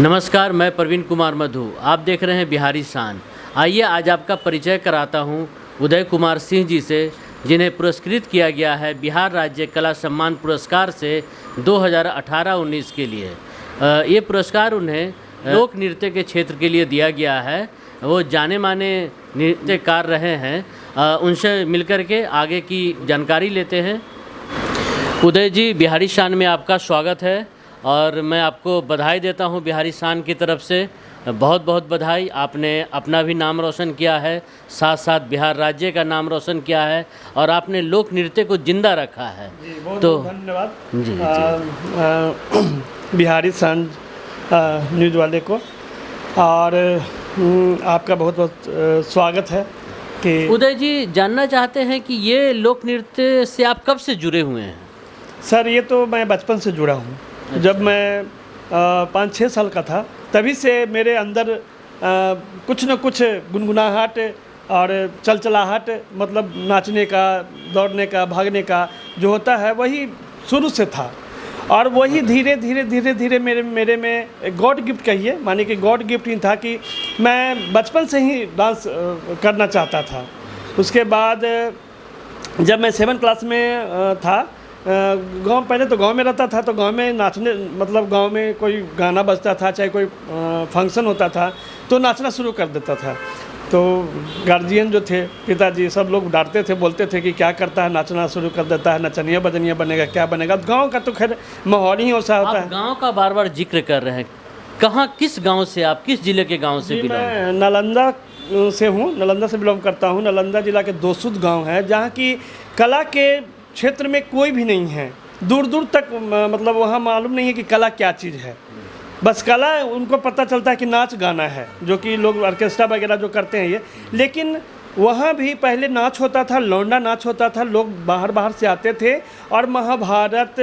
नमस्कार, मैं प्रवीण कुमार मधु। आप देख रहे हैं बिहारी शान। आइए आज आपका परिचय कराता हूं उदय कुमार सिंह जी से, जिन्हें पुरस्कृत किया गया है बिहार राज्य कला सम्मान पुरस्कार से 2018-19 के लिए। ये पुरस्कार उन्हें लोक नृत्य के क्षेत्र के लिए दिया गया है। वो जाने माने नृत्यकार रहे हैं। उनसे मिलकर के आगे की जानकारी लेते हैं। उदय जी, बिहारी शान में आपका स्वागत है और मैं आपको बधाई देता हूं बिहारी शान की तरफ से। बहुत बहुत बधाई। आपने अपना भी नाम रोशन किया है, साथ साथ बिहार राज्य का नाम रोशन किया है और आपने लोक नृत्य को जिंदा रखा है। जी, बहुत तो बहुत धन्यवाद जी। बिहारी शान न्यूज़ वाले को, और आपका बहुत बहुत स्वागत है कि उदय जी, जानना चाहते हैं कि ये लोक नृत्य से आप कब से जुड़े हुए हैं? सर, ये तो मैं बचपन से जुड़ा हूँ। अच्छा। जब मैं 5-6 साल का था तभी से मेरे अंदर कुछ न कुछ गुनगुनाहट और चलचलाहट, मतलब नाचने का, दौड़ने का, भागने का जो होता है वही शुरू से था। और वही धीरे धीरे मेरे में गॉड गिफ्ट कहिए, माने कि गॉड गिफ्ट ही था कि मैं बचपन से ही डांस करना चाहता था। उसके बाद जब मैं 7 क्लास में था, पहले तो गांव में रहता था, तो गांव में नाचने, मतलब गांव में कोई गाना बजता था, चाहे कोई फंक्शन होता था तो नाचना शुरू कर देता था। तो गार्जियन जो थे, पिताजी, सब लोग डांटते थे, बोलते थे कि क्या करता है, नाचना शुरू कर देता है, नचनिया बजनिया बनेगा, क्या बनेगा। गांव का तो खैर माहौल ही ऐसा होता है। गांव का बार बार जिक्र कर रहे हैं, कहाँ, किस गांव से आप, किस जिले के गांव से बिलोंग? मैं नालंदा से हूँ, नालंदा से बिलोंग करता हूँ। नालंदा जिला के दोसुद गाँव है, जहाँ की कला के क्षेत्र में कोई भी नहीं है। दूर दूर तक मतलब वहाँ मालूम नहीं है कि कला क्या चीज़ है। बस कला उनको पता चलता है कि नाच गाना है, जो कि लोग ऑर्केस्ट्रा वगैरह जो करते हैं ये। लेकिन वहाँ भी पहले नाच होता था, लौंडा नाच होता था। लोग बाहर से आते थे और महाभारत,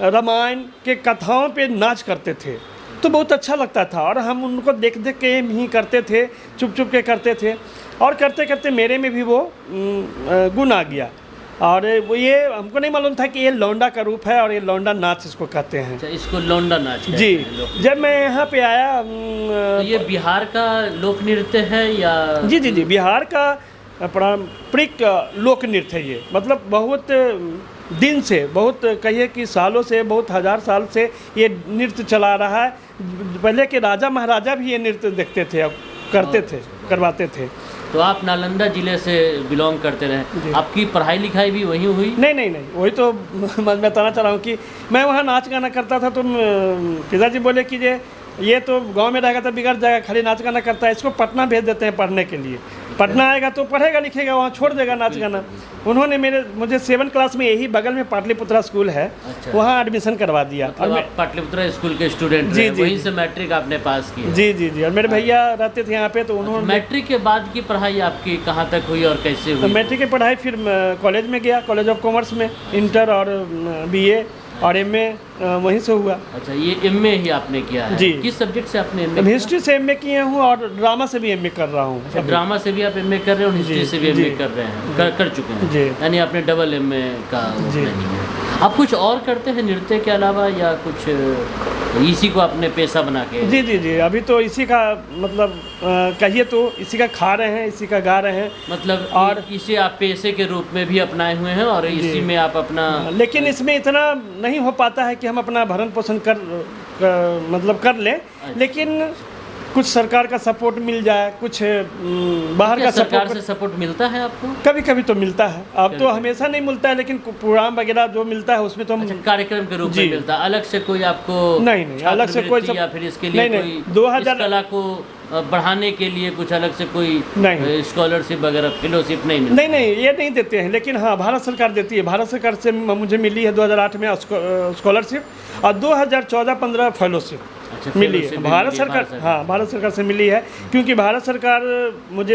रामायण के कथाओं पे नाच करते थे, तो बहुत अच्छा लगता था। और हम उनको देख के ही करते थे, चुप के करते थे। और करते करते मेरे में भी वो गुण आ गया। और वो ये हमको नहीं मालूम था कि ये लौंडा का रूप है और ये लौंडा नाच इसको कहते हैं। अच्छा, इसको लौंडा नाच कहते जी। हैं लोग। जब मैं यहाँ पे आया तो ये बिहार का लोक नृत्य है या? जी, बिहार का पारंपरिक लोक नृत्य है ये। मतलब बहुत दिन से, बहुत कहिए कि सालों से, बहुत हज़ार साल से ये नृत्य चला रहा है। पहले के राजा महाराजा भी ये नृत्य देखते थे, करते थे, करवाते थे। तो आप नालंदा जिले से बिलोंग करते रहे, आपकी पढ़ाई लिखाई भी वहीं हुई? नहीं, वही तो मैं बताना चाह रहा हूँ कि मैं वहाँ नाच गाना करता था। तो पिताजी बोले कि ये तो गांव में रहेगा तो बिगड़ जाएगा, खाली नाच गाना करता है, इसको पटना भेज देते हैं पढ़ने के लिए। पटना आएगा तो पढ़ेगा लिखेगा, वहाँ छोड़ देगा नाच गाना। उन्होंने मुझे 7 क्लास में यही बगल में पाटलिपुत्रा स्कूल है, वहाँ एडमिशन करवा दिया। और आप पाटलिपुत्रा स्कूल के स्टूडेंट रहे, वहीं से मैट्रिक आपने पास की? जी। और मेरे भैया रहते थे यहाँ पे, तो उन्होंने। मैट्रिक के बाद की पढ़ाई आपकी कहाँ तक हुई और कैसे हुई? मैट्रिक की पढ़ाई फिर कॉलेज में गया, कॉलेज ऑफ कॉमर्स में, इंटर और BA और MA वहीं से हुआ। अच्छा, ये MA ही आपने किया है? जी। किस सब्जेक्ट से आपने MA? हिस्ट्री से MA किए हूँ और ड्रामा से भी MA कर रहा हूँ। अच्छा, ड्रामा से भी आप MA कर रहे हैं और हिस्ट्री से भी MA कर रहे हैं, कर चुके हैं जी। यानी आपने डबल MA का प्लानिंग है। आप कुछ और करते हैं नृत्य के अलावा या कुछ इसी को अपने पेशा बना के? जी। अभी तो इसी का, मतलब कहिए तो इसी का खा रहे हैं, इसी का गा रहे हैं। मतलब और इसे आप पेशे के रूप में भी अपनाए हुए हैं और इसी में आप अपना। लेकिन इसमें इतना नहीं हो पाता है कि हम अपना भरण पोषण मतलब कर लें। लेकिन कुछ सरकार का सपोर्ट मिल जाए, कुछ बाहर का सरकार से सपोर्ट मिलता है आपको? कभी कभी तो मिलता है। अब तो हमेशा नहीं मिलता है, लेकिन प्रोग्राम वगैरह जो मिलता है उसमें तो हम। अच्छा, कार्यक्रम के रूप में मिलता है, अलग से कोई आपको? नहीं, अलग से कोई या फिर इसके लिए नहीं, कोई 2000 कला को बढ़ाने के लिए कुछ अलग से कोई स्कॉलरशिप वगैरह, फेलोशिप नहीं मिलती? नहीं, ये नहीं देते हैं। लेकिन हाँ, भारत सरकार देती है। भारत सरकार से मुझे मिली है 2008 में स्कॉलरशिप और 2014-15 फेलोशिप मिली है भारत सरकार। हाँ, भारत सरकार से मिली है, क्योंकि भारत सरकार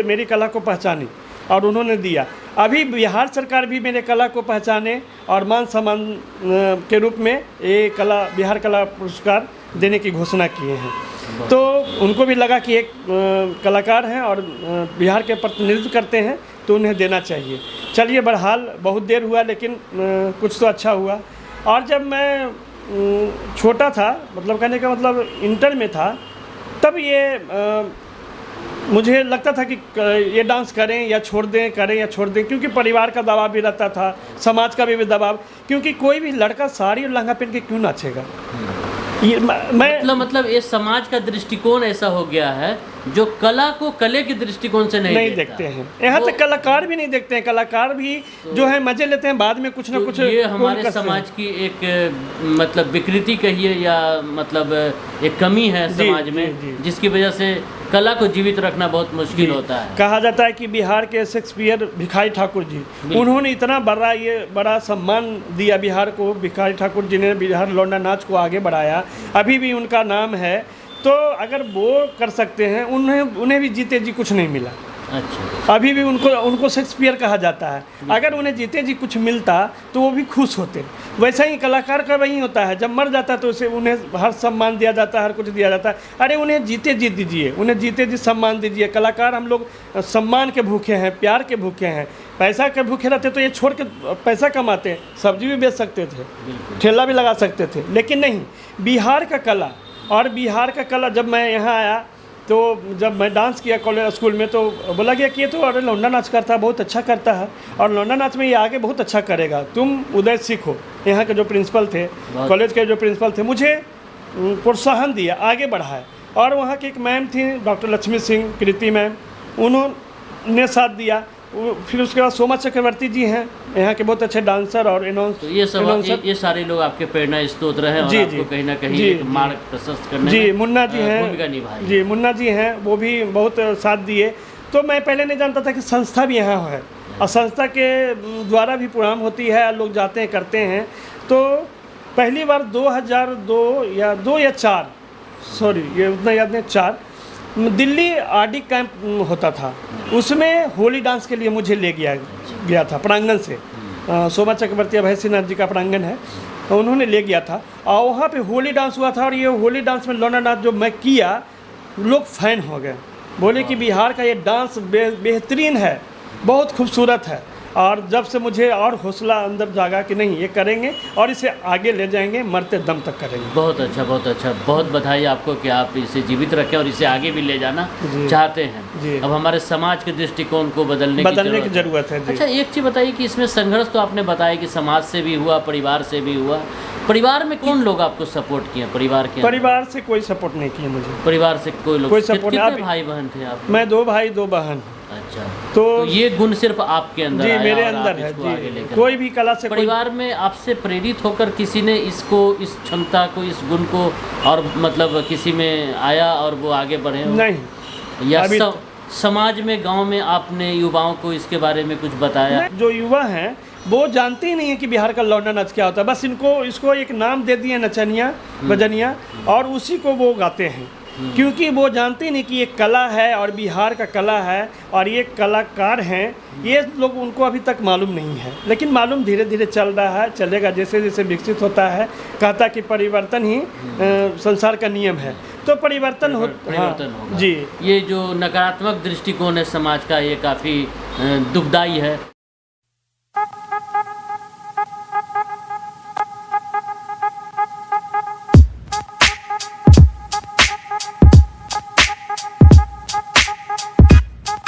मेरी कला को पहचानी और उन्होंने दिया। अभी बिहार सरकार भी मेरे कला को पहचाने और मान सम्मान के रूप में ये बिहार कला पुरस्कार देने की घोषणा किए हैं। तो उनको भी लगा कि एक कलाकार हैं और बिहार के प्रतिनिधित्व करते हैं, तो उन्हें देना चाहिए। चलिए, बहरहाल बहुत देर हुआ, लेकिन कुछ तो अच्छा हुआ। और जब मैं छोटा था, मतलब कहने का मतलब इंटर में था, तब ये मुझे लगता था कि ये डांस करें या छोड़ दें, करें या छोड़ दें, क्योंकि परिवार का दबाव भी रहता था, समाज का भी दबाव, क्योंकि कोई भी लड़का साड़ी और लहंगा पहन के क्यों नाचेगा। ये मैं मतलब ये समाज का दृष्टिकोण ऐसा हो गया है जो कला को कले के दृष्टिकोण से नहीं देखते हैं। यहाँ तक कलाकार भी नहीं देखते हैं, कलाकार भी जो है मजे लेते हैं, बाद में कुछ ना कुछ ये हमारे समाज की एक मतलब विकृति कहिए या मतलब एक कमी है समाज में, जिसकी वजह से कला को जीवित रखना बहुत मुश्किल होता है। कहा जाता है कि बिहार के शेक्सपियर भिखारी ठाकुर जी, उन्होंने इतना बड़ा सम्मान दिया बिहार को। भिखारी ठाकुर जी ने बिहार लौंडा नाच को आगे बढ़ाया, अभी भी उनका नाम है। तो अगर वो कर सकते हैं, उन्हें भी जीते जी कुछ नहीं मिला। अच्छा, अभी भी उनको शेक्सपियर कहा जाता है। अगर उन्हें जीते जी कुछ मिलता तो वो भी खुश होते। वैसा ही कलाकार का वही होता है, जब मर जाता है तो उसे उन्हें हर सम्मान दिया जाता है, हर कुछ दिया जाता है। अरे उन्हें जीते जी दीजिए, उन्हें जीते जी सम्मान दीजिए। कलाकार हम लोग सम्मान के भूखे हैं, प्यार के भूखे हैं। पैसा के भूखे रहते तो ये छोड़ के पैसा कमाते, सब्जी भी बेच सकते थे, ठेला भी लगा सकते थे, लेकिन नहीं। बिहार का कला और बिहार का कला, जब मैं यहाँ आया तो जब मैं डांस किया कॉलेज स्कूल में, तो बोला गया कि ये तो अरे लौंडा नाच करता है, बहुत अच्छा करता है, और लौंडा नाच में ये आगे बहुत अच्छा करेगा, तुम उदय सीखो। यहाँ के जो प्रिंसिपल थे, कॉलेज के जो प्रिंसिपल थे, मुझे प्रोत्साहन दिया, आगे बढ़ाया। और वहाँ की एक मैम थी डॉक्टर लक्ष्मी सिंह कृति मैम, उन्होंने साथ दिया। फिर उसके बाद सोमा चक्रवर्ती जी हैं, यहाँ के बहुत अच्छे डांसर और तो ये सारे लोग आपके प्रेरणा स्रोत रहे और आपको कहीं ना कहीं एक मार्ग प्रशस्त करने में मुन्ना जी हैं, जी मुन्ना जी हैं, वो भी बहुत साथ दिए। तो मैं पहले नहीं जानता था कि संस्था भी यहाँ है, और संस्था के द्वारा भी प्रोग्राम होती है, लोग जाते हैं, करते हैं। तो पहली बार 2002 या 4, सॉरी ये उतना याद नहीं, 4 दिल्ली आरडी कैंप होता था, उसमें होली डांस के लिए मुझे ले गया था प्रांगण से। सोमा चक्रवर्ती अभय सिन्हा जी का प्रांगण है, उन्होंने ले गया था, और वहाँ पे होली डांस हुआ था। और ये होली डांस में लौंडा डांस जो मैं किया, लोग फैन हो गए, बोले कि बिहार का ये डांस बेहतरीन है, बहुत खूबसूरत है। और जब से मुझे और हौसला अंदर जागा कि नहीं, ये करेंगे और इसे आगे ले जाएंगे, मरते दम तक करेंगे। बहुत अच्छा, बहुत अच्छा, बहुत बधाई आपको कि आप इसे जीवित रखें और इसे आगे भी ले जाना चाहते हैं। अब हमारे समाज के दृष्टिकोण को बदलने की जरूरत है। अच्छा, एक चीज़ बताइए कि इसमें संघर्ष तो आपने बताया कि समाज से भी हुआ, परिवार से भी हुआ। परिवार में कौन लोग आपको सपोर्ट किए? परिवार से कोई सपोर्ट नहीं किया मुझे। परिवार से कोई लोग? कोई सपोर्ट नहीं। कितने भाई बहन थे आप? मैं 2 भाई 2 बहन। अच्छा, तो ये गुण सिर्फ आपके अंदर जी, मेरे अंदर है जी। कोई भी कला से परिवार में आपसे प्रेरित होकर किसी ने इस क्षमता को, इस गुण को, और मतलब किसी में आया और वो आगे बढ़े? नहीं। या समाज में, गांव में आपने युवाओं को इसके बारे में कुछ बताया? जो युवा हैं वो जानते ही नहीं है कि बिहार का लौंडा नाच क्या होता है। बस इसको एक नाम दे दिए, नचनिया बजनिया, और उसी को वो गाते हैं, क्योंकि वो जानते ही नहीं कि ये कला है और बिहार का कला है और ये कलाकार हैं। ये लोग, उनको अभी तक मालूम नहीं है, लेकिन मालूम धीरे धीरे चल रहा है, चलेगा। जैसे जैसे विकसित होता है, कहता कि परिवर्तन ही संसार का नियम है, तो परिवर्तन होगा जी। ये जो नकारात्मक दृष्टिकोण है समाज का, ये काफ़ी दुखदायी है।